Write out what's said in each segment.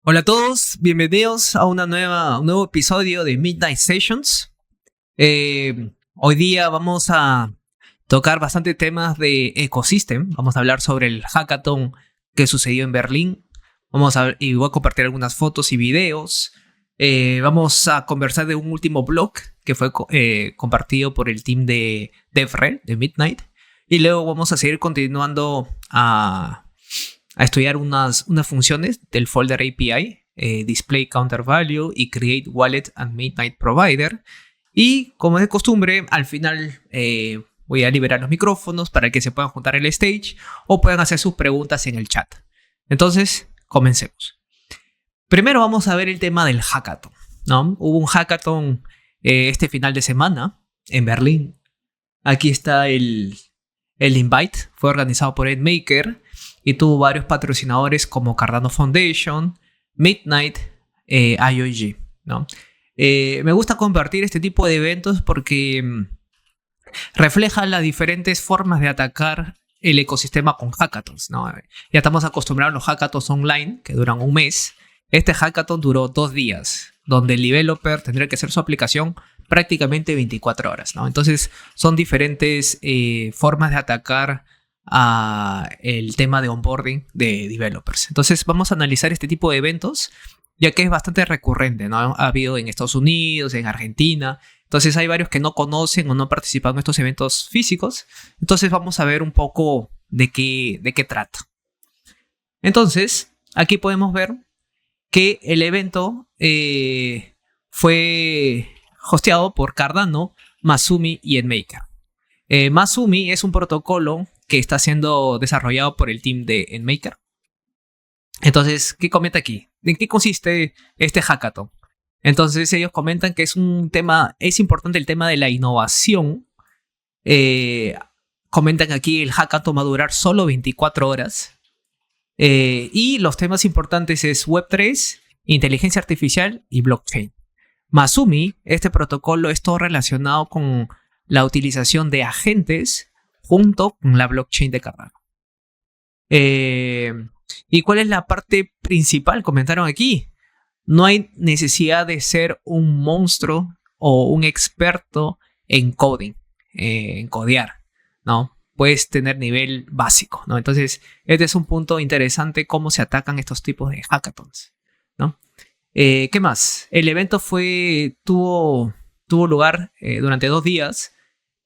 Hola a todos, bienvenidos a un nuevo episodio de Midnight Sessions. Hoy día vamos a tocar bastante temas de ecosystem. Vamos a hablar sobre el hackathon que sucedió en Berlín. Y voy a compartir algunas fotos y videos. Vamos a conversar de un último blog que fue compartido por el team de DevRel, de Midnight. Y luego vamos a seguir continuando a estudiar unas funciones del folder API, Display Counter Value y Create Wallet and Midnight Provider. Y como es de costumbre, al final voy a liberar los micrófonos para que se puedan juntar en el stage o puedan hacer sus preguntas en el chat. Entonces, comencemos. Primero vamos a ver el tema del hackathon, ¿no? Hubo un hackathon este final de semana en Berlín. Aquí está el invite. Fue organizado por EdMaker y tuvo varios patrocinadores como Cardano Foundation, Midnight, IOG, ¿no? Me gusta compartir este tipo de eventos porque refleja las diferentes formas de atacar el ecosistema con hackathons, ¿no? Ya estamos acostumbrados a los hackathons online que duran un mes. Este hackathon duró 2 días, donde el developer tendría que hacer su aplicación prácticamente 24 horas, ¿no? Entonces son diferentes formas de atacar a el tema de onboarding de developers. Entonces vamos a analizar este tipo de eventos, ya que es bastante recurrente, ¿no? Ha habido en Estados Unidos, en Argentina. Entonces hay varios que no conocen o no participan en estos eventos físicos. Entonces vamos a ver un poco de qué trata. Entonces, aquí podemos ver que el evento fue hosteado por Cardano, Masumi y EdMaker. Masumi es un protocolo que está siendo desarrollado por el team de EdMaker. Entonces, ¿qué comenta aquí? ¿En qué consiste este hackathon? Entonces, ellos comentan que es importante el tema de la innovación. Comentan aquí el hackathon va a durar solo 24 horas. Y los temas importantes es Web3, inteligencia artificial y blockchain. Masumi, este protocolo es todo relacionado con la utilización de agentes junto con la blockchain de Cardano. ¿Y cuál es la parte principal? Comentaron aquí. No hay necesidad de ser un monstruo o un experto en coding, en codear, ¿no? Puedes tener nivel básico, ¿no? Entonces, este es un punto interesante, cómo se atacan estos tipos de hackathons, ¿no? ¿Qué más? El evento tuvo lugar durante 2 días,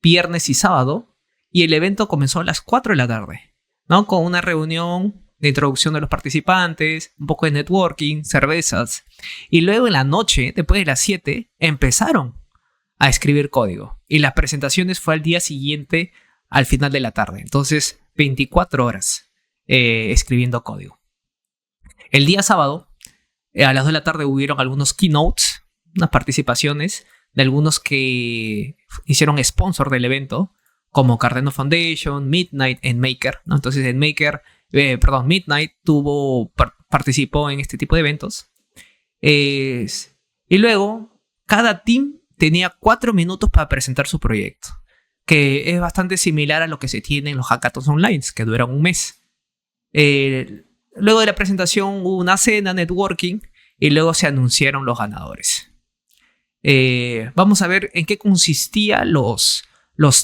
viernes y sábado, y el evento comenzó a las 4 de la tarde, ¿no? Con una reunión de introducción de los participantes, un poco de networking, cervezas, y luego en la noche, después de las 7, empezaron a escribir código, y las presentaciones fue al día siguiente, al final de la tarde. Entonces, 24 horas escribiendo código. El día sábado, a las 2 de la tarde, hubieron algunos keynotes, unas participaciones de algunos que hicieron sponsor del evento, como Cardano Foundation, Midnight, EdMaker, ¿no? Entonces, Midnight participó en este tipo de eventos. Y luego, cada team tenía 4 minutos para presentar su proyecto, que es bastante similar a lo que se tiene en los hackathons online, que duran un mes. Luego de la presentación hubo una cena, networking, y luego se anunciaron los ganadores. Vamos a ver en qué consistían los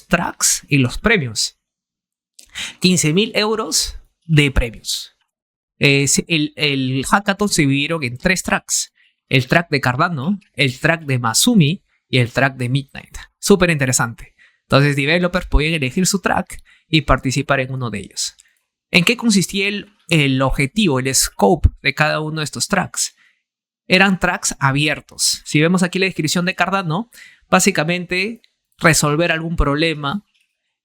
tracks y los premios. 15.000 euros de premios. El hackathon se dividieron en 3 tracks. El track de Cardano, el track de Masumi y el track de Midnight. Súper interesante. Entonces, developers podían elegir su track y participar en uno de ellos. ¿En qué consistía el objetivo, el scope de cada uno de estos tracks? Eran tracks abiertos. Si vemos aquí la descripción de Cardano, básicamente resolver algún problema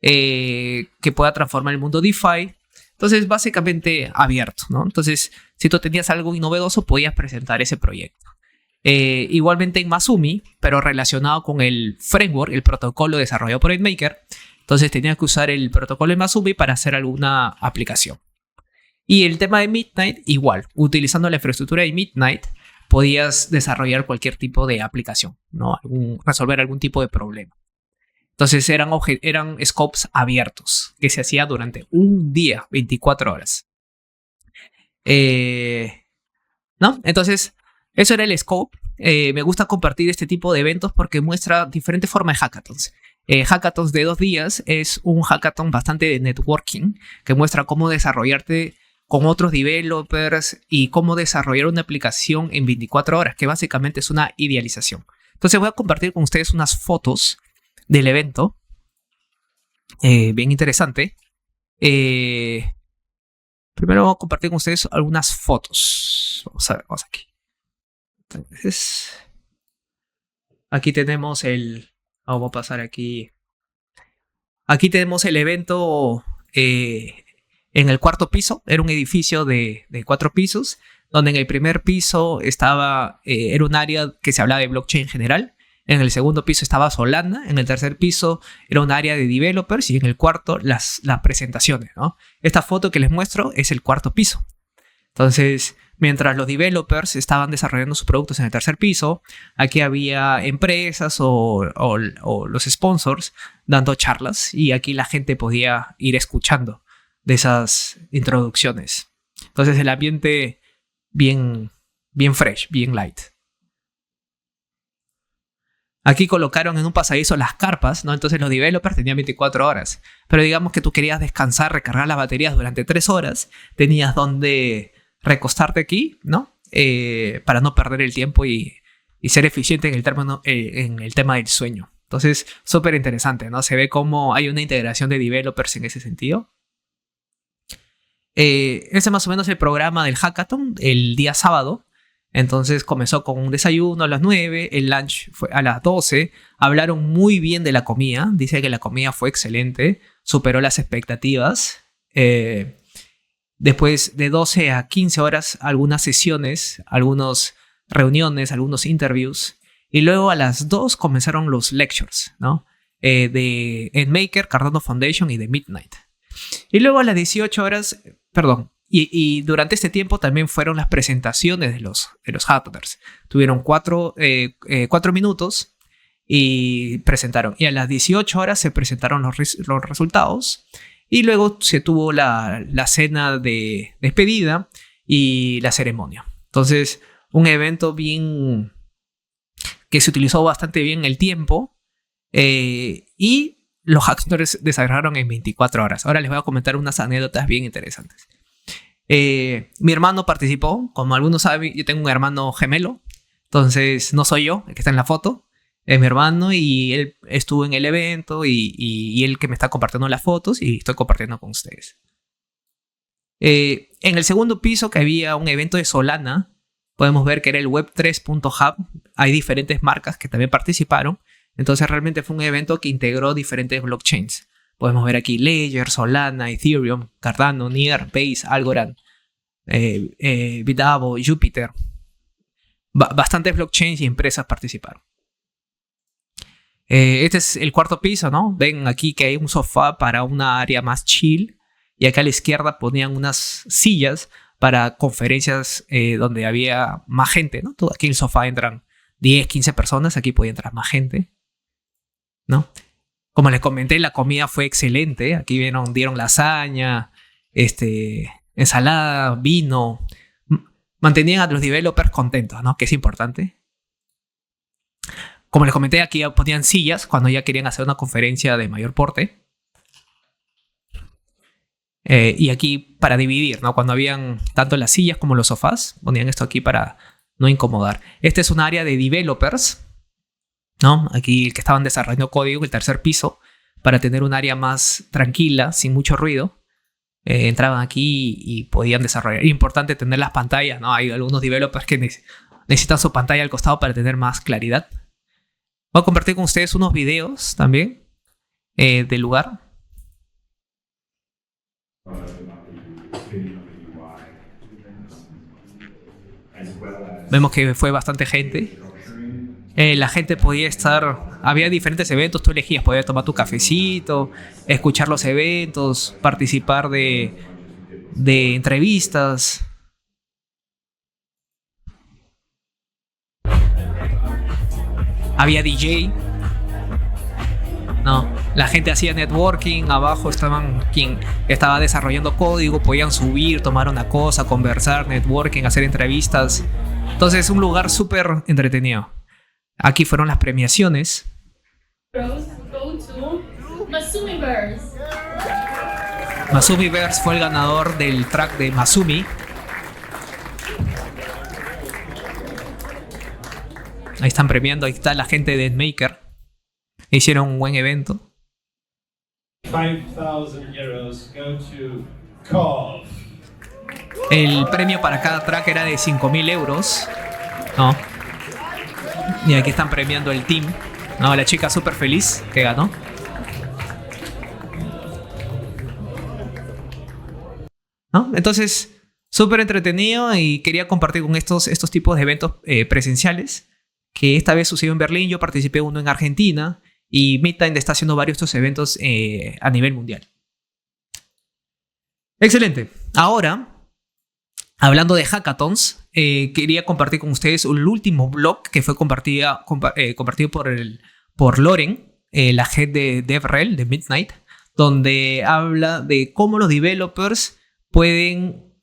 que pueda transformar el mundo DeFi. Entonces, básicamente abierto, ¿no? Entonces, si tú tenías algo novedoso, podías presentar ese proyecto. Igualmente en Masumi, pero relacionado con el framework, el protocolo desarrollado por EdMaker. Entonces tenías que usar el protocolo de Masumi para hacer alguna aplicación. Y el tema de Midnight, igual, utilizando la infraestructura de Midnight, podías desarrollar cualquier tipo de aplicación, ¿no? Resolver algún tipo de problema. Entonces eran scopes abiertos que se hacía durante un día, 24 horas. ¿no? Entonces, eso era el scope. Me gusta compartir este tipo de eventos porque muestra diferentes formas de hackathons. Hackathons de 2 días es un hackathon bastante de networking que muestra cómo desarrollarte con otros developers y cómo desarrollar una aplicación en 24 horas, que básicamente es una idealización. Entonces voy a compartir con ustedes unas fotos del evento. Bien interesante. Primero voy a compartir con ustedes algunas fotos. Vamos a ver, vamos aquí. Entonces, aquí tenemos vamos a pasar aquí. Aquí tenemos el evento en el 4.º piso. Era un edificio de 4 pisos, donde en el primer piso era un área que se hablaba de blockchain en general. En el segundo piso estaba Solana. En el tercer piso era un área de developers. Y en el cuarto, las presentaciones, ¿no? Esta foto que les muestro es el 4.º piso. Entonces, mientras los developers estaban desarrollando sus productos en el tercer piso, aquí había empresas o los sponsors dando charlas. Y aquí la gente podía ir escuchando de esas introducciones. Entonces, el ambiente bien fresh, bien light. Aquí colocaron en un pasadizo las carpas, ¿no? Entonces los developers tenían 24 horas. Pero digamos que tú querías descansar, recargar las baterías durante 3 horas. Tenías donde recostarte aquí, ¿no? Para no perder el tiempo y ser eficiente en el tema del sueño. Entonces, súper interesante, ¿no? Se ve cómo hay una integración de developers en ese sentido. Ese es más o menos el programa del hackathon, el día sábado. Entonces comenzó con un desayuno a las 9, el lunch fue a las 12. Hablaron muy bien de la comida. Dice que la comida fue excelente, superó las expectativas. Después de 12 a 15 horas, algunas sesiones, algunas reuniones, algunos interviews. Y luego a las 2 comenzaron los lectures, ¿no? De EndMaker, Cardano Foundation y de Midnight. Y luego a las 18 horas, perdón. Y durante este tiempo también fueron las presentaciones de los hackathons. Tuvieron 4 minutos y presentaron. Y a las 18 horas se presentaron los resultados. Y luego se tuvo la cena de despedida y la ceremonia. Entonces, un evento que se utilizó bastante bien el tiempo. Y los hackathons desarrollaron en 24 horas. Ahora les voy a comentar unas anécdotas bien interesantes. Mi hermano participó. Como algunos saben, yo tengo un hermano gemelo. Entonces no soy yo el que está en la foto, es mi hermano, y él estuvo en el evento y él que me está compartiendo las fotos y estoy compartiendo con ustedes. En el segundo piso, que había un evento de Solana, podemos ver que era el Web3.hub. Hay diferentes marcas que también participaron. Entonces realmente fue un evento que integró diferentes blockchains. Podemos ver aquí Ledger, Solana, Ethereum, Cardano, Near, Base, Algorand, Bidavo, Jupiter. Bastantes blockchains y empresas participaron. Este es el 4.º piso, ¿no? Ven aquí que hay un sofá para una área más chill. Y acá a la izquierda ponían unas sillas para conferencias donde había más gente, ¿no? Aquí en el sofá entran 10, 15 personas. Aquí podía entrar más gente, ¿no? Como les comenté, la comida fue excelente. Aquí dieron lasaña, ensalada, vino. Mantenían a los developers contentos, ¿no? Que es importante. Como les comenté, aquí ponían sillas cuando ya querían hacer una conferencia de mayor porte. Y aquí para dividir, ¿no? Cuando habían tanto las sillas como los sofás, ponían esto aquí para no incomodar. Este es un área de developers, ¿no? Aquí que estaban desarrollando código, el tercer piso, para tener un área más tranquila, sin mucho ruido. Entraban aquí y podían desarrollar. Es importante tener las pantallas, ¿no? Hay algunos developers que necesitan su pantalla al costado para tener más claridad. Voy a compartir con ustedes unos videos también del lugar. Vemos que fue bastante gente. La gente podía estar... Había diferentes eventos, tú elegías, podías tomar tu cafecito, escuchar los eventos, participar de entrevistas. Había DJ. No, La gente hacía networking, abajo estaban quien estaba desarrollando código, podían subir, tomar una cosa, conversar, networking, hacer entrevistas. Entonces, un lugar súper entretenido. Aquí fueron las premiaciones. Masumiverse fue el ganador del track de Masumi. Ahí están premiando, ahí está la gente de Maker. Hicieron un buen evento. 5,000 euros go to KOF. El premio para cada track era de 5.000 euros. ¿No? Y aquí están premiando el team. ¿No? La chica súper feliz que ganó. ¿No? Entonces, súper entretenido y quería compartir con estos tipos de eventos presenciales. Que esta vez sucedió en Berlín, yo participé uno en Argentina y Midnight está haciendo varios de estos eventos a nivel mundial. Excelente. Ahora, hablando de hackathons, quería compartir con ustedes el último blog que fue compartido por Loren, la head de DevRel, de Midnight, donde habla de cómo los developers pueden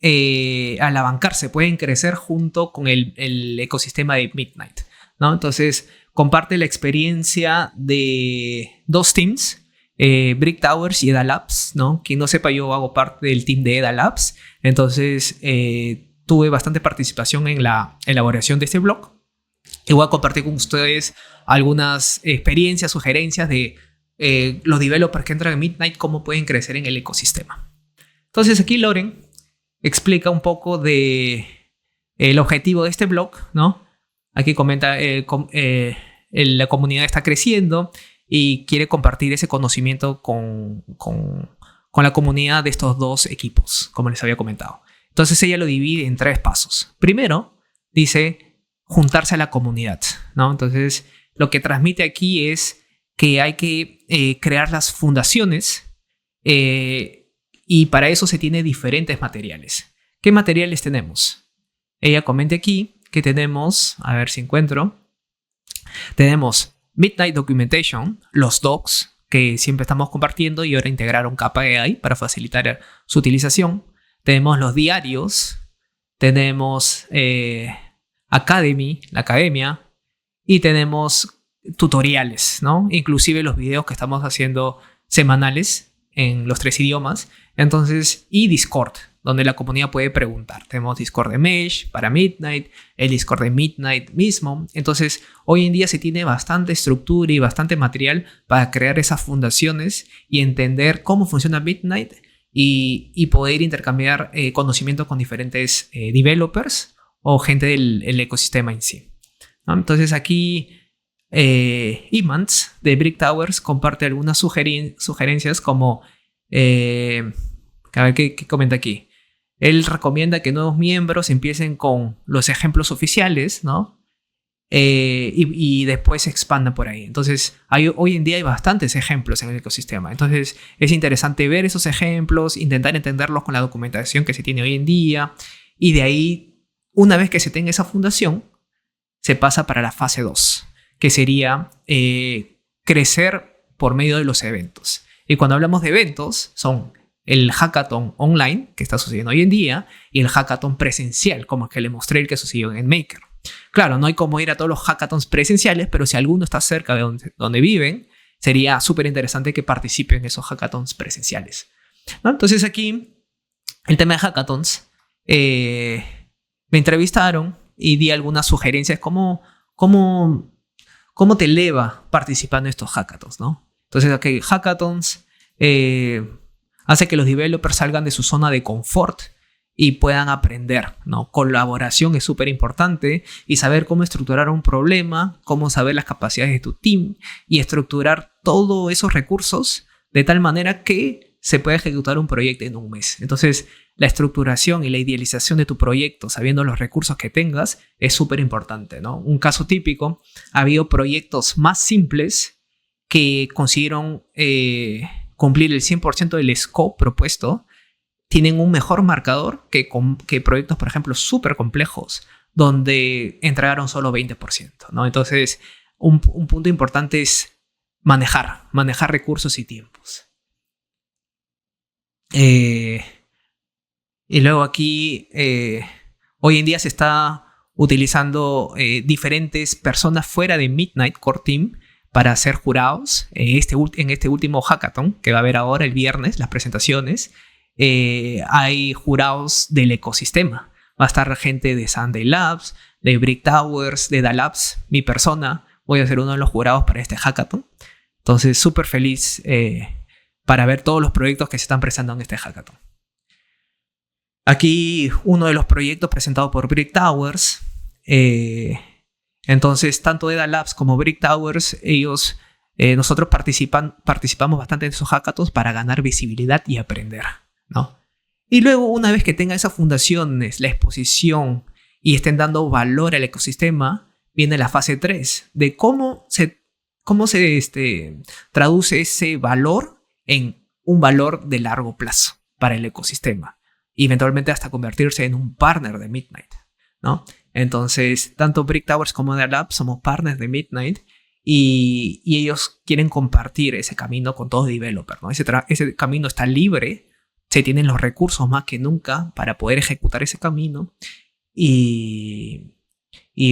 alabancarse, pueden crecer junto con el ecosistema de Midnight, ¿no? Entonces, comparte la experiencia de dos teams, Brick Towers y Eda Labs, ¿no? Quien no sepa, yo hago parte del team de Eda Labs, entonces tuve bastante participación en la elaboración de este blog y voy a compartir con ustedes algunas experiencias, sugerencias de los developers que entran en Midnight, cómo pueden crecer en el ecosistema. Entonces aquí Loren explica un poco de el objetivo de este blog, ¿no? Aquí comenta la comunidad está creciendo y quiere compartir ese conocimiento con la comunidad de estos dos equipos, como les había comentado. Entonces ella lo divide en 3 pasos. Primero, dice juntarse a la comunidad, ¿no? Entonces lo que transmite aquí es que hay que crear las fundaciones y para eso se tiene diferentes materiales. ¿Qué materiales tenemos? Ella comenta aquí que tenemos, a ver si encuentro, tenemos Midnight Documentation, los docs que siempre estamos compartiendo y ahora integraron KPI para facilitar su utilización. Tenemos los diarios, tenemos Academy, la academia, y tenemos tutoriales, ¿no? Inclusive los videos que estamos haciendo semanales en los 3 idiomas. Entonces, y Discord, donde la comunidad puede preguntar. Tenemos Discord de Mesh para Midnight, el Discord de Midnight mismo. Entonces, hoy en día se tiene bastante estructura y bastante material para crear esas fundaciones y entender cómo funciona Midnight y poder intercambiar conocimiento con diferentes developers o gente del ecosistema en sí, ¿no? Entonces, aquí Imants de Brick Towers comparte algunas sugerencias como a ver qué comenta aquí. Él recomienda que nuevos miembros empiecen con los ejemplos oficiales, ¿no? Y después se expandan por ahí. Entonces, hoy en día hay bastantes ejemplos en el ecosistema. Entonces, es interesante ver esos ejemplos, intentar entenderlos con la documentación que se tiene hoy en día. Y de ahí, una vez que se tenga esa fundación, se pasa para la fase 2, que sería crecer por medio de los eventos. Y cuando hablamos de eventos, son el hackathon online, que está sucediendo hoy en día, y el hackathon presencial, como el que le mostré el que sucedió en Maker. Claro, no hay como ir a todos los hackathons presenciales, pero si alguno está cerca de donde viven, sería súper interesante que participen en esos hackathons presenciales, ¿no? Entonces aquí, el tema de hackathons, me entrevistaron y di algunas sugerencias cómo te eleva participando en estos hackathons, ¿no? Entonces, aquí hackathons hace que los developers salgan de su zona de confort y puedan aprender, ¿no? Colaboración es súper importante y saber cómo estructurar un problema, cómo saber las capacidades de tu team y estructurar todos esos recursos de tal manera que se pueda ejecutar un proyecto en un mes. Entonces, la estructuración y la idealización de tu proyecto, sabiendo los recursos que tengas, es súper importante, ¿no? Un caso típico, ha habido proyectos más simples que consiguieron cumplir el 100% del scope propuesto, tienen un mejor marcador que proyectos, por ejemplo, súper complejos, donde entregaron solo 20%, ¿no? Entonces, un punto importante es manejar recursos y tiempos. Y luego aquí, hoy en día se está utilizando diferentes personas fuera de Midnight Core Team para ser jurados en este último hackathon que va a haber ahora el viernes, las presentaciones. Hay jurados del ecosistema. Va a estar gente de Sunday Labs, de Brick Towers, de DALabs. Mi persona, voy a ser uno de los jurados para este hackathon. Entonces, súper feliz para ver todos los proyectos que se están presentando en este hackathon. Aquí uno de los proyectos presentados por Brick Towers. Entonces, tanto DALabs como Brick Towers, nosotros participamos bastante en esos hackathons para ganar visibilidad y aprender, ¿no? Y luego, una vez que tengan esas fundaciones, la exposición y estén dando valor al ecosistema, viene la fase 3 de cómo se traduce ese valor en un valor de largo plazo para el ecosistema. Y eventualmente hasta convertirse en un partner de Midnight, ¿no? Entonces, tanto Brick Towers como DALabs somos partners de Midnight y ellos quieren compartir ese camino con todos los developers, ¿no? Ese camino está libre, se tienen los recursos más que nunca para poder ejecutar ese camino. Y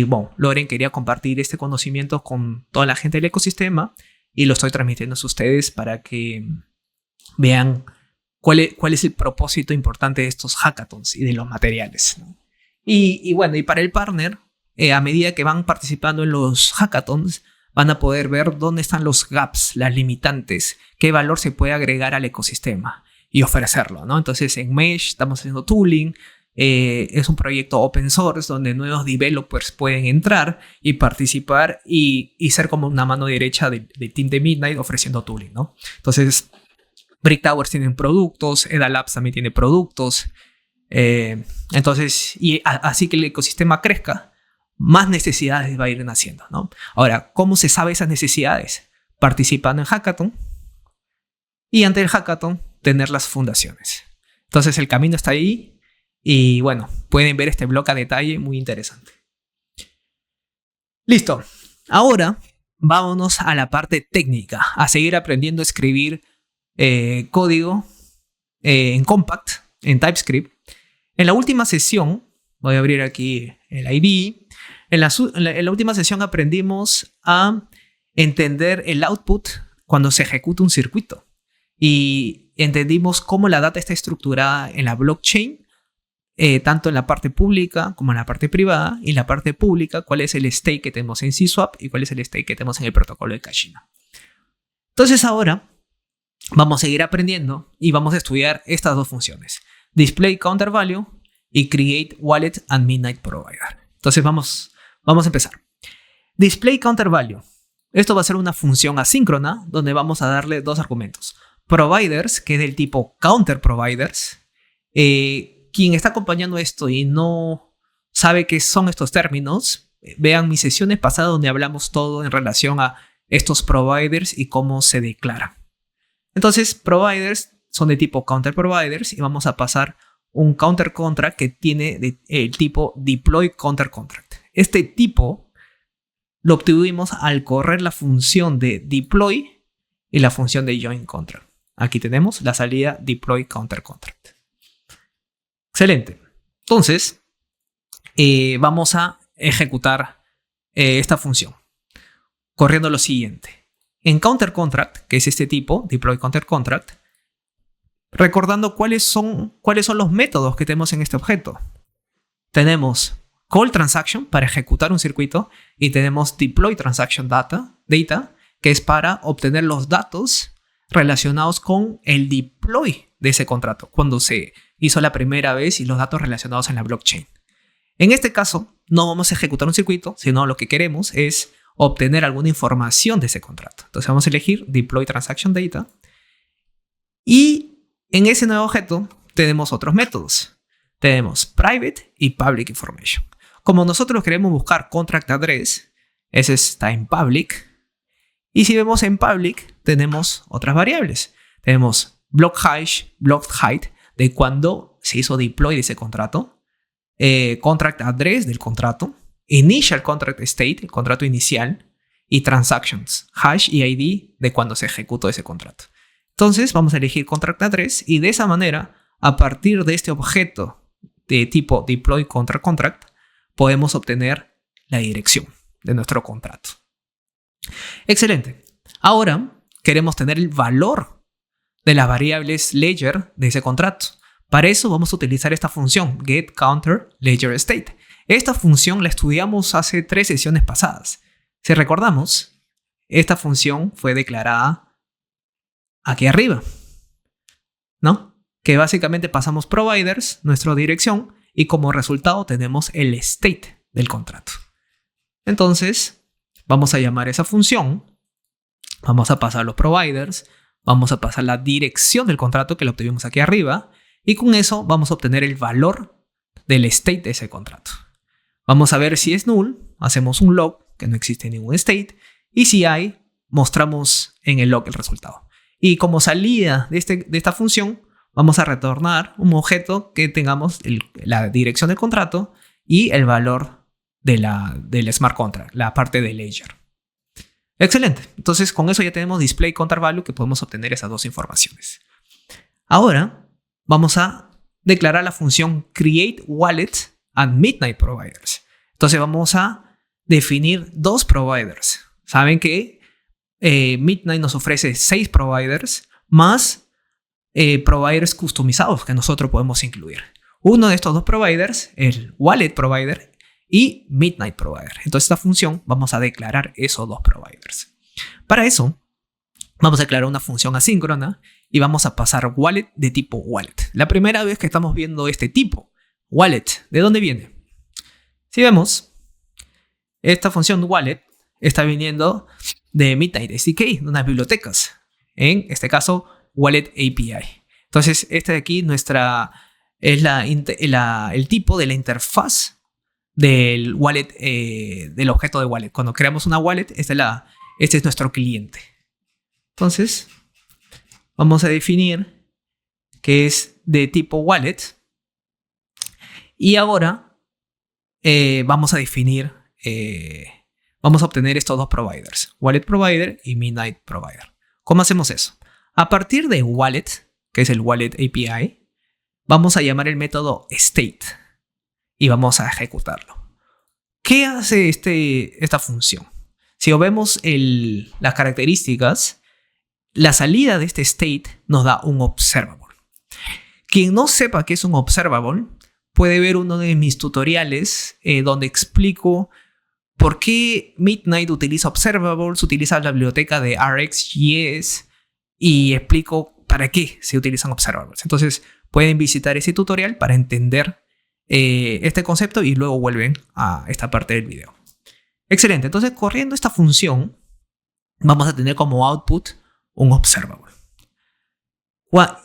bueno, Loren quería compartir este conocimiento con toda la gente del ecosistema y lo estoy transmitiendo a ustedes para que vean cuál es el propósito importante de estos hackathons y de los materiales, ¿no? Y bueno, y para el partner, a medida que van participando en los hackathons, van a poder ver dónde están los gaps, las limitantes, qué valor se puede agregar al ecosistema y ofrecerlo, ¿no? Entonces en Mesh estamos haciendo tooling. Es un proyecto open source donde nuevos developers pueden entrar y participar y ser como una mano derecha del team de Midnight ofreciendo tooling, ¿no? Entonces, Brick Towers tienen productos, DALabs también tiene productos. Entonces, y así que el ecosistema crezca, más necesidades va a ir naciendo, ¿no? Ahora, ¿cómo se sabe esas necesidades? Participando en hackathon y ante el hackathon tener las fundaciones. Entonces, el camino está ahí. Y bueno, pueden ver este blog a detalle, muy interesante. Listo. Ahora vámonos a la parte técnica, a seguir aprendiendo a escribir código en Compact, en TypeScript. En la última sesión, voy a abrir aquí el IDE. En la última sesión aprendimos a entender el output cuando se ejecuta un circuito. Y entendimos cómo la data está estructurada en la blockchain, tanto en la parte pública como en la parte privada. Y en la parte pública, cuál es el stake que tenemos en CSwap y cuál es el stake que tenemos en el protocolo de Kashina. Entonces ahora vamos a seguir aprendiendo y vamos a estudiar estas dos funciones: Display Counter Value y Create Wallet and Midnight Provider. Entonces vamos a empezar. Display Counter Value. Esto va a ser una función asíncrona donde vamos a darle dos argumentos. Providers, que es del tipo Counter Providers. Quien está acompañando esto y no sabe qué son estos términos, vean mis sesiones pasadas donde hablamos todo en relación a estos providers y cómo se declaran. Entonces, providers son de tipo counter providers y vamos a pasar un counter contract que tiene el tipo deploy counter contract. Este tipo lo obtuvimos al correr la función de deploy y la función de join contract. Aquí tenemos la salida deploy counter contract. Excelente. Entonces, vamos a ejecutar esta función corriendo lo siguiente. En counter contract, que es este tipo, deploy counter contract, recordando cuáles son los métodos que tenemos en este objeto. Tenemos call transaction para ejecutar un circuito y tenemos deploy transaction data, que es para obtener los datos relacionados con el deploy de ese contrato, cuando se hizo la primera vez y los datos relacionados en la blockchain. En este caso, no vamos a ejecutar un circuito, sino lo que queremos es obtener alguna información de ese contrato. Entonces vamos a elegir Deploy Transaction Data. Y en ese nuevo objeto tenemos otros métodos. Tenemos Private y Public Information. Como nosotros queremos buscar Contract Address, ese está en Public. Y si vemos en Public, tenemos otras variables. Tenemos Block Hash, Block Height, de cuando se hizo deploy de ese contrato. Contract Address del contrato. Initial Contract State, el contrato inicial. y transactions, hash y ID de cuando se ejecutó ese contrato. Entonces vamos a elegir contract address y de esa manera, a partir de este objeto de tipo deploy contra contract, podemos obtener la dirección de nuestro contrato. Excelente. Ahora queremos tener el valor de las variables ledger de ese contrato. Para eso vamos a utilizar esta función getCounterLedgerState. Esta función la estudiamos hace 3 sesiones pasadas. Si recordamos, esta función fue declarada aquí arriba, ¿no? Que básicamente pasamos providers, nuestra dirección, y como resultado tenemos el state del contrato. Entonces, vamos a llamar esa función, vamos a pasar los providers, vamos a pasar la dirección del contrato que lo obtuvimos aquí arriba, y con eso vamos a obtener el valor del state de ese contrato. Vamos a ver si es null, hacemos un log, que no existe ningún state, y si hay, mostramos en el log el resultado. Y como salida de esta función, vamos a retornar un objeto que tengamos la dirección del contrato y el valor del smart contract, la parte de ledger. Excelente. Entonces, con eso ya tenemos display counter value que podemos obtener esas dos informaciones. Ahora, vamos a declarar la función create wallet and midnight providers. Entonces, vamos a definir 2 providers. Saben que Midnight nos ofrece 6 providers más providers customizados que nosotros podemos incluir. Uno de estos 2 providers, el wallet provider y midnight provider. Entonces, esta función vamos a declarar esos 2 providers. Para eso, vamos a declarar una función asíncrona y vamos a pasar wallet de tipo wallet. La primera vez que estamos viendo este tipo, wallet, ¿de dónde viene? Si vemos, esta función wallet está viniendo de Midnight SDK, de unas bibliotecas. En este caso, Wallet API. Entonces, este de aquí es el tipo de la interfaz del wallet, del objeto de wallet. Cuando creamos una wallet, este es nuestro cliente. Entonces, vamos a definir que es de tipo wallet. Y ahora vamos a definir, vamos a obtener estos 2 providers, wallet provider y midnight provider. ¿Cómo hacemos eso? A partir de wallet, que es el wallet API, vamos a llamar el método state y vamos a ejecutarlo. ¿Qué hace esta función? Si vemos las características, la salida de este state nos da un observable. Quien no sepa qué es un observable, puede ver uno de mis tutoriales donde explico por qué Midnight utiliza observables, utiliza la biblioteca de RxJS y explico para qué se utilizan observables. Entonces pueden visitar ese tutorial para entender este concepto y luego vuelven a esta parte del video. Excelente, entonces corriendo esta función vamos a tener como output un observable.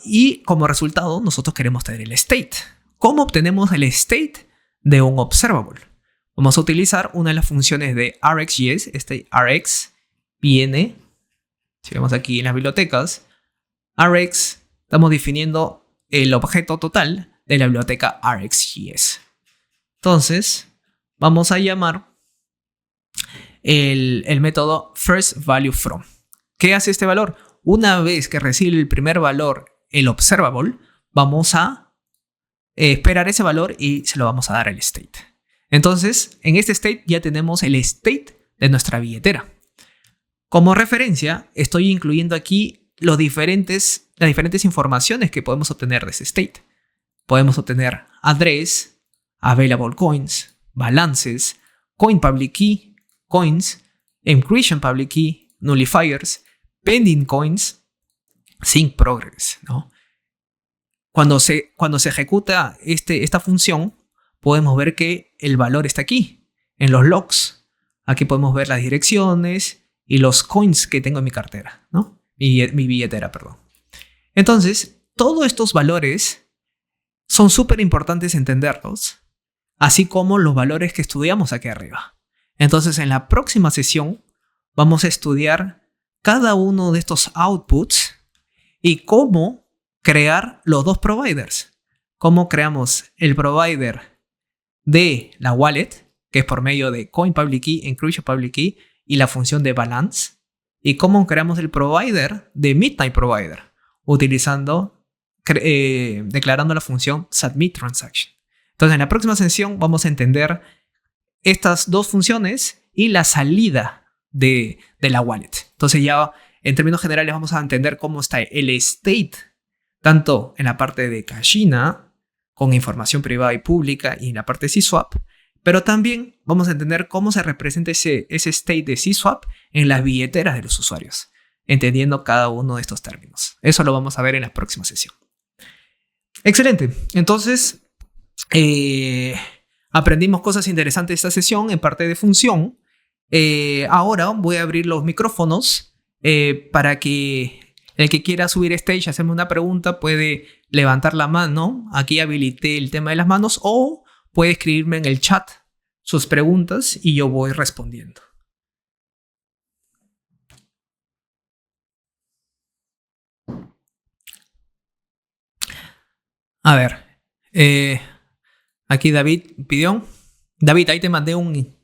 Y como resultado nosotros queremos tener el state. ¿Cómo obtenemos el state de un observable? Vamos a utilizar una de las funciones de RxJS. Este Rx viene, si vemos aquí en las bibliotecas, Rx, estamos definiendo el objeto total de la biblioteca RxJS. Entonces, vamos a llamar el método firstValueFrom. ¿Qué hace este valor? Una vez que recibe el primer valor, el observable, vamos a esperar ese valor y se lo vamos a dar al state. Entonces, en este state ya tenemos el state de nuestra billetera. Como referencia, estoy incluyendo aquí las diferentes informaciones que podemos obtener de ese state. Podemos obtener address, available coins, balances, coin public key, coins, encryption public key, nullifiers, pending coins, sync progress, ¿no? Cuando se ejecuta esta función, podemos ver que el valor está aquí, en los logs. Aquí podemos ver las direcciones y los coins que tengo en mi cartera, ¿no? Mi billetera, perdón. Entonces, todos estos valores son súper importantes entenderlos, así como los valores que estudiamos aquí arriba. Entonces, en la próxima sesión vamos a estudiar cada uno de estos outputs y cómo crear los 2 providers. Cómo creamos el provider de la wallet, que es por medio de Coin Public Key, Encryption Public Key, y la función de balance, y cómo creamos el provider de Midnight Provider, declarando la función submit transaction. Entonces, en la próxima sesión vamos a entender estas dos funciones y la salida de la wallet. Entonces, ya en términos generales vamos a entender cómo está el state, tanto en la parte de Cashina, con información privada y pública, y en la parte de CSwap, pero también vamos a entender cómo se representa ese state de CSwap en las billeteras de los usuarios, entendiendo cada uno de estos términos. Eso lo vamos a ver en la próxima sesión. Excelente. Entonces, aprendimos cosas interesantes de esta sesión en parte de función. Ahora voy a abrir los micrófonos para que el que quiera subir stage, hacerme una pregunta, puede levantar la mano. Aquí habilité el tema de las manos, o puede escribirme en el chat sus preguntas y yo voy respondiendo. A ver, aquí David pidió. David, ahí te mandé un...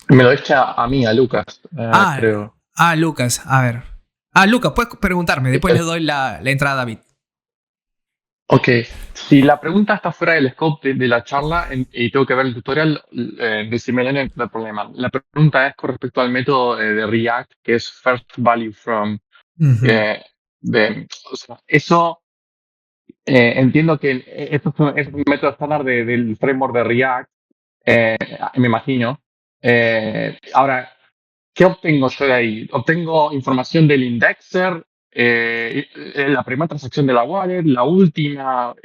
Me lo echa a mí, a Lucas, creo. Lucas, a ver. Lucas, puedes preguntarme, después le doy la entrada a David. Ok, si la pregunta está fuera del scope de la charla y tengo que ver el tutorial, decímelo, no hay problema. La pregunta es con respecto al método de React, que es First Value From. O sea, eso entiendo que esto es un método estándar del framework de React, me imagino. Ahora, ¿qué obtengo yo de ahí? Obtengo información del indexer, la primera transacción de la wallet, la última. A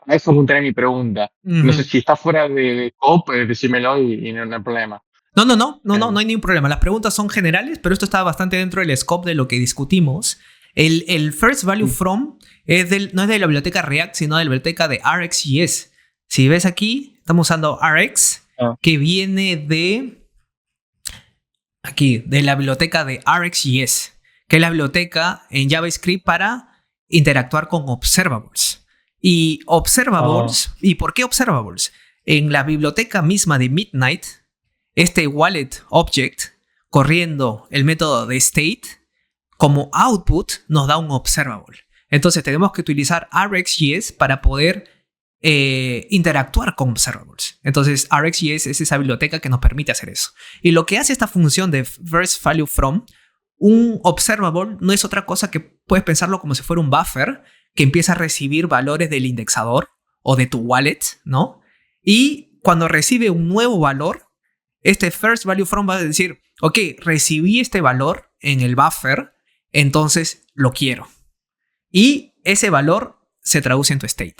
eso apuntaré mi pregunta. No sé si está fuera de scope, decímelo y no hay problema. No hay ningún problema. Las preguntas son generales, pero esto está bastante dentro del scope de lo que discutimos. El first value from no es de la biblioteca React, sino de la biblioteca de RxJS. Si ves aquí, estamos usando Rx, que viene de la biblioteca de RxJS, que es la biblioteca en JavaScript para interactuar con observables. Y observables, ¿y por qué observables? En la biblioteca misma de Midnight, este wallet object corriendo el método de state, como output nos da un observable. Entonces tenemos que utilizar RxJS para poder interactuar con observables. Entonces RxJS es esa biblioteca que nos permite hacer eso. Y lo que hace esta función de first value from, un observable no es otra cosa que puedes pensarlo como si fuera un buffer que empieza a recibir valores del indexador o de tu wallet, ¿no? Y cuando recibe un nuevo valor, este first value from va a decir, ok, recibí este valor en el buffer, entonces lo quiero. Y ese valor se traduce en tu state,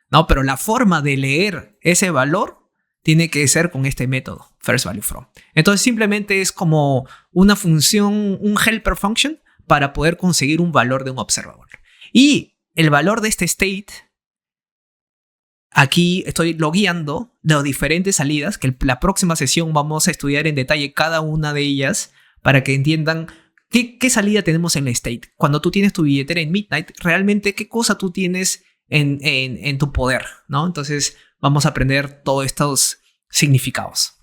¿no? Pero la forma de leer ese valor tiene que ser con este método, first value from. Entonces simplemente es como una función, un helper function para poder conseguir un valor de un observable. Y el valor de este state, aquí estoy logueando las diferentes salidas, que la próxima sesión vamos a estudiar en detalle cada una de ellas para que entiendan qué salida tenemos en la state. Cuando tú tienes tu billetera en Midnight, realmente qué cosa tú tienes en tu poder, ¿no? Entonces vamos a aprender todos estos significados.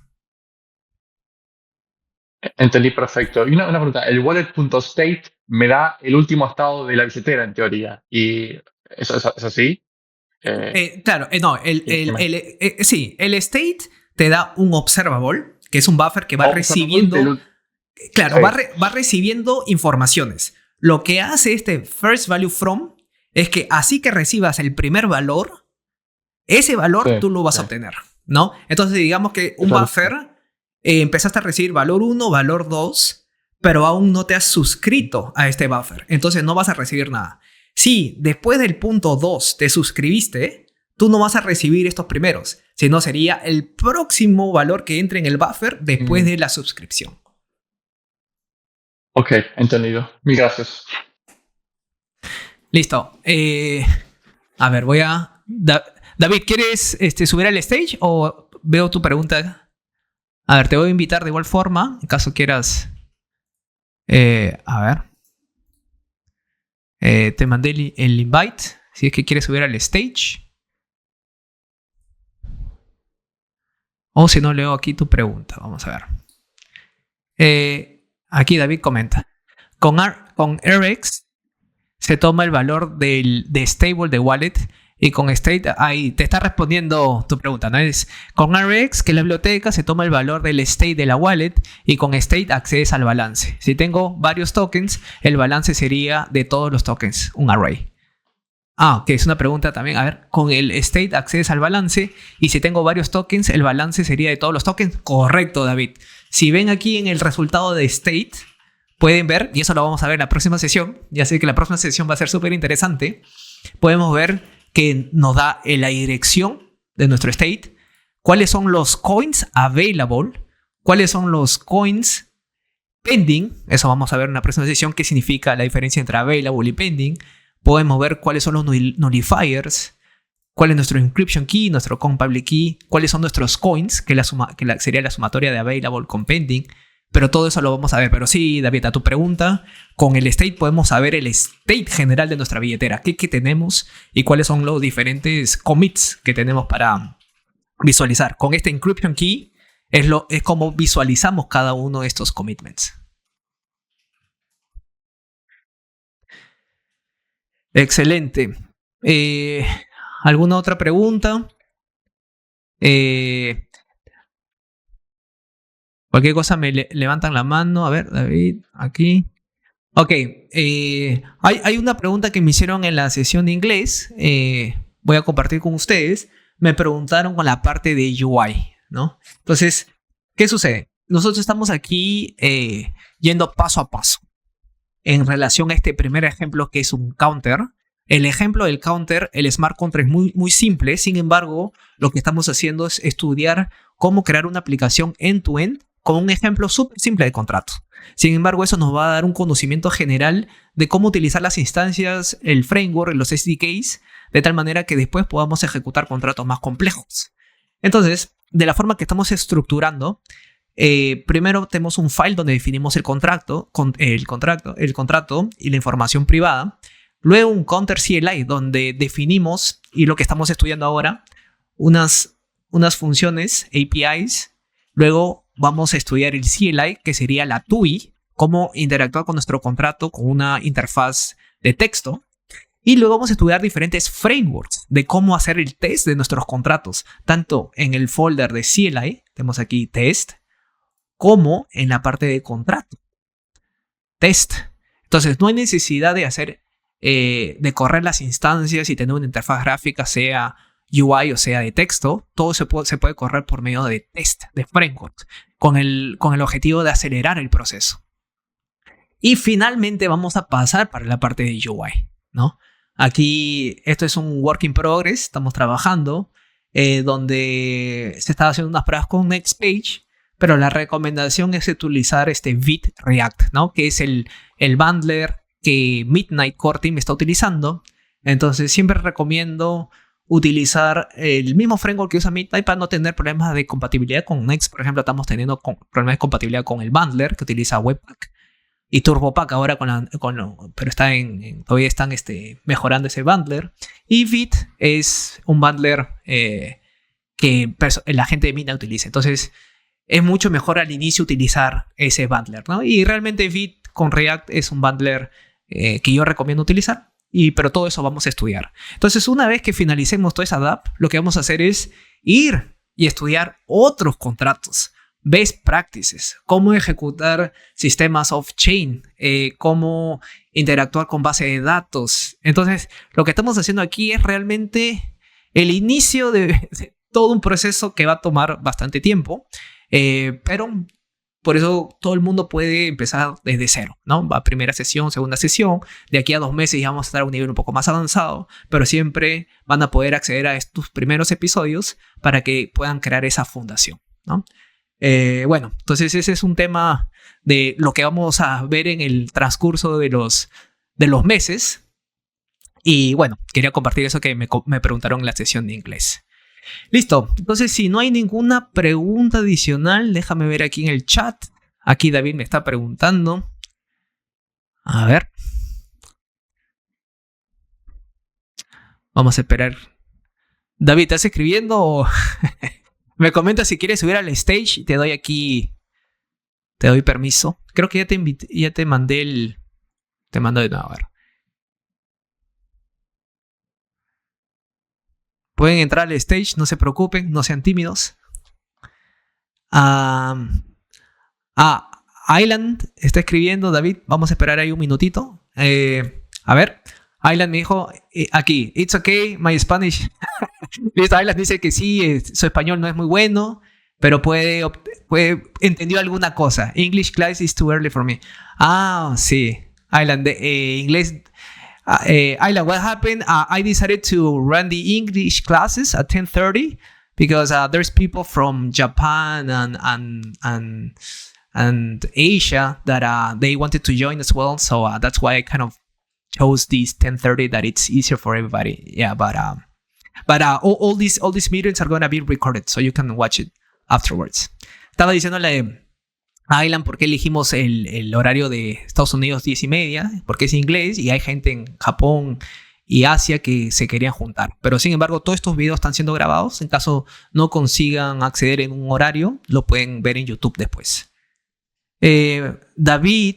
Entendí perfecto. Y una pregunta, el wallet.state me da el último estado de la billetera en teoría. ¿Y eso es así? Claro, no, sí, el state te da un observable, que es un buffer que va recibiendo... Claro, sí. va recibiendo informaciones. Lo que hace este first value from es que así que recibas el primer valor, ese valor tú lo vas a obtener, ¿no? Entonces digamos que un buffer, empezaste a recibir valor 1, valor 2, pero aún no te has suscrito a este buffer. Entonces no vas a recibir nada. Si después del punto 2 te suscribiste, tú no vas a recibir estos primeros, sino sería el próximo valor que entre en el buffer después de la suscripción. Ok, entendido. Mil gracias. Listo. A ver, voy a... David, ¿quieres subir al stage o veo tu pregunta? A ver, te voy a invitar de igual forma, en caso quieras... a ver. Te mandé el invite, si es que quieres subir al stage. O si no, leo aquí tu pregunta. Vamos a ver. Aquí David comenta. Con RX se toma el valor de stable de wallet y con state, ahí te está respondiendo tu pregunta, ¿no? Es con RX, que la biblioteca se toma el valor del state de la wallet y con state accedes al balance. Si tengo varios tokens, el balance sería de todos los tokens, un array. Que es una pregunta también. A ver, con el state accedes al balance y si tengo varios tokens, el balance sería de todos los tokens. Correcto, David. Si ven aquí en el resultado de state, pueden ver, y eso lo vamos a ver en la próxima sesión, ya sé que la próxima sesión va a ser súper interesante, podemos ver que nos da la dirección de nuestro state, cuáles son los coins available, cuáles son los coins pending, eso vamos a ver en la próxima sesión, qué significa la diferencia entre available y pending, podemos ver cuáles son los nullifiers, cuál es nuestro encryption key, nuestro compatible key, cuáles son nuestros coins, que sería la sumatoria de available con pending. Pero todo eso lo vamos a ver. Pero sí, David, a tu pregunta, con el state podemos saber el state general de nuestra billetera. ¿Qué tenemos? Y cuáles son los diferentes commits que tenemos para visualizar. Con este encryption key es como visualizamos cada uno de estos commitments. Excelente. ¿Alguna otra pregunta? Cualquier cosa me levantan la mano. A ver, David, aquí. Ok. Hay una pregunta que me hicieron en la sesión de inglés. Voy a compartir con ustedes. Me preguntaron con la parte de UI, ¿no? Entonces, ¿qué sucede? Nosotros estamos aquí yendo paso a paso en relación a este primer ejemplo que es un counter. El ejemplo del counter, el smart contract es muy, muy simple. Sin embargo, lo que estamos haciendo es estudiar cómo crear una aplicación end-to-end con un ejemplo súper simple de contrato. Sin embargo, eso nos va a dar un conocimiento general de cómo utilizar las instancias, el framework, los SDKs, de tal manera que después podamos ejecutar contratos más complejos. Entonces, de la forma que estamos estructurando, primero tenemos un file donde definimos el contrato y la información privada. Luego un counter CLI donde definimos, y lo que estamos estudiando ahora, unas funciones, APIs. Luego vamos a estudiar el CLI, que sería la TUI, cómo interactuar con nuestro contrato con una interfaz de texto. Y luego vamos a estudiar diferentes frameworks de cómo hacer el test de nuestros contratos, tanto en el folder de CLI, tenemos aquí test, como en la parte de contrato. Test. Entonces no hay necesidad de correr las instancias y tener una interfaz gráfica, sea UI o sea de texto. Todo se puede correr por medio de test, de framework, con el objetivo de acelerar el proceso. Y finalmente vamos a pasar para la parte de UI, ¿no? Aquí esto es un work in progress, estamos trabajando, donde se está haciendo unas pruebas con Nextpage, pero la recomendación es utilizar este Vite React, ¿no? Que es el bundler que Midnight Core Team está utilizando. Entonces siempre recomiendo utilizar el mismo framework que usa Midnight para no tener problemas de compatibilidad con Next. Por ejemplo, estamos teniendo problemas de compatibilidad con el bundler que utiliza Webpack y TurboPack ahora pero todavía están mejorando ese bundler. Y Vite es un bundler que la gente de Midnight utiliza. Entonces es mucho mejor al inicio utilizar ese bundler, ¿no? Y realmente Vite con React es un bundler que yo recomiendo utilizar, pero todo eso vamos a estudiar. Entonces, una vez que finalicemos toda esa DApp, lo que vamos a hacer es ir y estudiar otros contratos, best practices, cómo ejecutar sistemas off-chain, cómo interactuar con base de datos. Entonces, lo que estamos haciendo aquí es realmente el inicio de todo un proceso que va a tomar bastante tiempo, pero por eso todo el mundo puede empezar desde cero, ¿no? Va primera sesión, segunda sesión, de aquí a 2 meses ya vamos a estar a un nivel un poco más avanzado, pero siempre van a poder acceder a estos primeros episodios para que puedan crear esa fundación, ¿no? Bueno, entonces ese es un tema de lo que vamos a ver en el transcurso de los meses. Y bueno, quería compartir eso que me preguntaron en la sesión de inglés. Listo, entonces si no hay ninguna pregunta adicional, déjame ver aquí en el chat. Aquí David me está preguntando. A ver. Vamos a esperar. David, ¿estás escribiendo o Me comenta si quieres subir al stage. Te doy aquí. Te doy permiso. Creo que ya te mandé el. Te mando de nuevo, a ver. Pueden entrar al stage, no se preocupen, no sean tímidos. Island está escribiendo, David. Vamos a esperar ahí un minutito. A ver. Island me dijo aquí, it's okay, my Spanish. Listo, Island dice que sí, su español no es muy bueno, pero entendió alguna cosa. English class is too early for me. Sí. Island, inglés. Island, what happened? I decided to run the English classes at 10:30 because there's people from Japan and Asia that they wanted to join as well. So that's why I kind of chose these 10:30 that it's easier for everybody. Yeah, but all these meetings are gonna be recorded, so you can watch it afterwards. Estaba diciéndole a Island por qué elegimos el horario de Estados Unidos 10:30, porque es inglés y hay gente en Japón y Asia que se querían juntar. Pero sin embargo, todos estos videos están siendo grabados. En caso no consigan acceder en un horario, lo pueden ver en YouTube después. David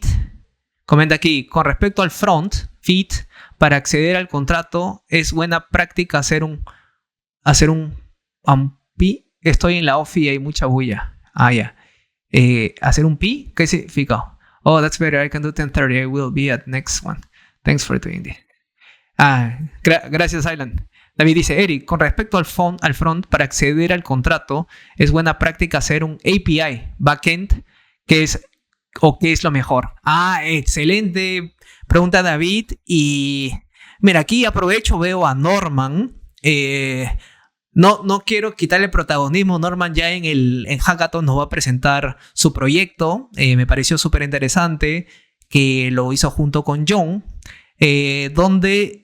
comenta aquí, con respecto al front feed, para acceder al contrato es buena práctica hacer un pi. Estoy en la OFI y hay mucha bulla. Ya. Hacer un pi, ¿qué significa? Oh, that's better. I can do 10:30. I will be at next one. Thanks for doing it. Gracias, Island. David dice, Eric, con respecto al front, para acceder al contrato, es buena práctica hacer un API backend, ¿qué es lo mejor? Excelente pregunta, David. Y mira, aquí aprovecho, veo a Norman. No quiero quitarle protagonismo. Norman ya en Hackathon nos va a presentar su proyecto. Me pareció súper interesante, que lo hizo junto con John, donde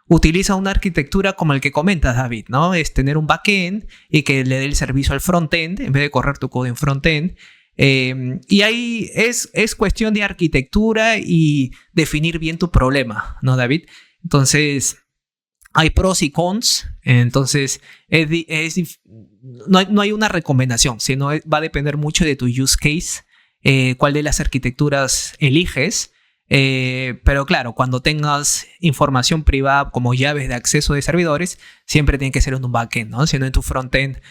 utiliza una arquitectura como el que comentas, David, ¿no? Es tener un backend y que le dé el servicio al frontend en vez de correr tu código en frontend. Y ahí es cuestión de arquitectura y definir bien tu problema, ¿no, David? Entonces, hay pros y cons. Entonces, no hay una recomendación, sino va a depender mucho de tu use case, cuál de las arquitecturas eliges. Pero claro, cuando tengas información privada como llaves de acceso de servidores, siempre tiene que ser en un backend, ¿no? Si no, en tu frontend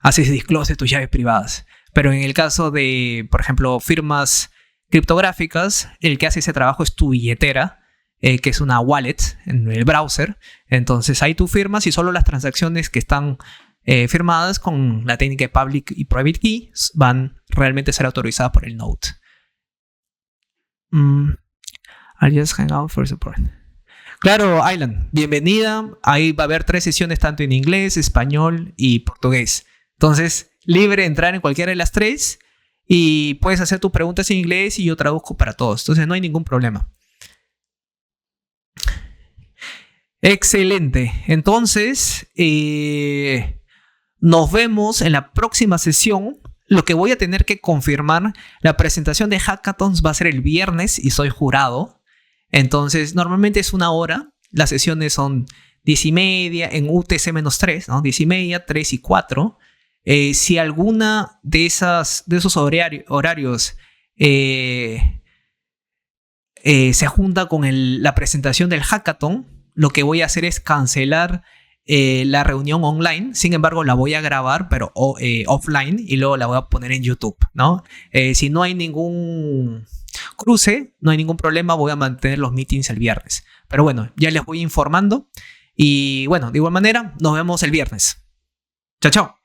haces disclose tus llaves privadas. Pero en el caso de, por ejemplo, firmas criptográficas, el que hace ese trabajo es tu billetera, que es una wallet en el browser. Entonces ahí tú firmas y solo las transacciones que están firmadas con la técnica de public y private key van realmente a ser autorizadas por el node. I'll just hang out for support. Claro, Island, bienvenida. Ahí va a haber 3 sesiones tanto en inglés, español y portugués. Entonces, libre de entrar en cualquiera de las 3 y puedes hacer tus preguntas en inglés y yo traduzco para todos. Entonces, no hay ningún problema. Excelente. Entonces, nos vemos en la próxima sesión. Lo que voy a tener que confirmar, la presentación de Hackathons va a ser el viernes y soy jurado. Entonces, normalmente es 1 hora. Las sesiones son 10:30 en UTC-3, ¿no? 10:30, 3 y 4. Si alguna de esos horarios se junta con la presentación del Hackathon, lo que voy a hacer es cancelar la reunión online. Sin embargo, la voy a grabar, pero offline, y luego la voy a poner en YouTube, ¿no? Si no hay ningún cruce, no hay ningún problema, voy a mantener los meetings el viernes. Pero bueno, ya les voy informando. Y bueno, de igual manera, nos vemos el viernes. Chao, chao.